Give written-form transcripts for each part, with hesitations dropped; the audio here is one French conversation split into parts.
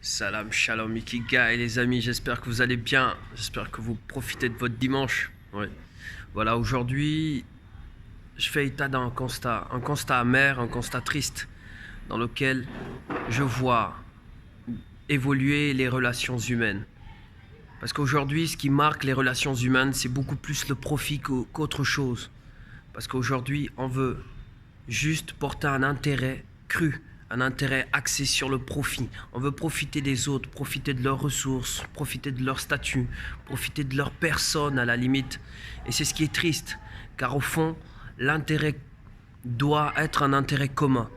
Salam, shalom, ikigai les amis, j'espère que vous allez bien, j'espère que vous profitez de votre dimanche. Ouais. Voilà, aujourd'hui, je fais état d'un un constat amer, un constat triste, dans lequel je vois évoluer les relations humaines. Parce qu'aujourd'hui, ce qui marque les relations humaines, c'est beaucoup plus le profit qu'autre chose. Parce qu'aujourd'hui, on veut juste porter un intérêt cru, un intérêt axé sur le profit. On veut profiter des autres, profiter de leurs ressources, profiter de leur statut, profiter de leur personne à la limite. Et c'est ce qui est triste, car au fond, l'intérêt doit être un intérêt commun.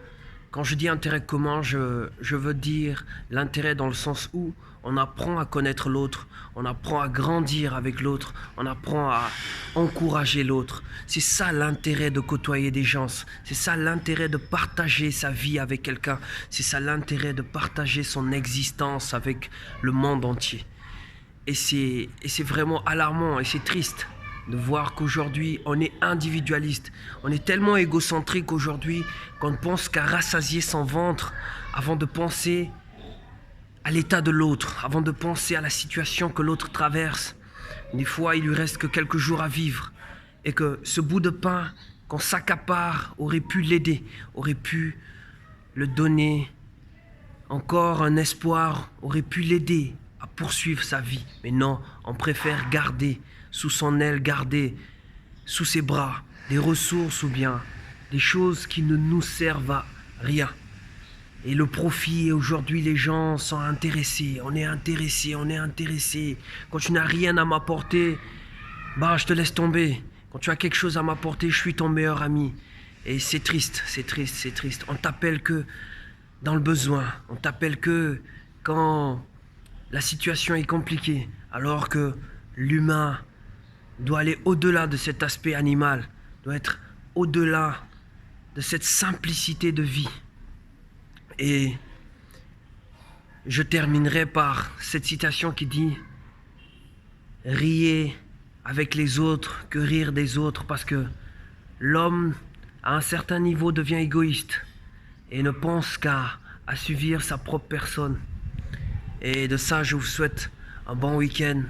Quand je dis intérêt commun, je veux dire l'intérêt dans le sens où on apprend à connaître l'autre, on apprend à grandir avec l'autre, on apprend à encourager l'autre. C'est ça l'intérêt de côtoyer des gens, c'est ça l'intérêt de partager sa vie avec quelqu'un, c'est ça l'intérêt de partager son existence avec le monde entier. Et c'est vraiment alarmant et c'est triste de voir qu'aujourd'hui on est individualiste, on est tellement égocentrique aujourd'hui qu'on ne pense qu'à rassasier son ventre avant de penser à l'état de l'autre, avant de penser à la situation que l'autre traverse. Des fois il lui reste que quelques jours à vivre et que ce bout de pain qu'on s'accapare aurait pu l'aider, aurait pu le donner encore un espoir, aurait pu l'aider à poursuivre sa vie. Mais non, on préfère garder sous son aile, garder sous ses bras des ressources ou bien des choses qui ne nous servent à rien. Et le profit, aujourd'hui les gens sont intéressés, on est intéressé. Quand tu n'as rien à m'apporter, je te laisse tomber. Quand tu as quelque chose à m'apporter, je suis ton meilleur ami. Et c'est triste. On t'appelle que dans le besoin, on t'appelle que quand la situation est compliquée, alors que l'humain doit aller au-delà de cet aspect animal, doit être au-delà de cette simplicité de vie. Et je terminerai par cette citation qui dit « Riez avec les autres que rire des autres » parce que l'homme, à un certain niveau, devient égoïste et ne pense qu'à assouvir sa propre personne. Et de ça, je vous souhaite un bon week-end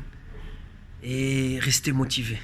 et restez motivés.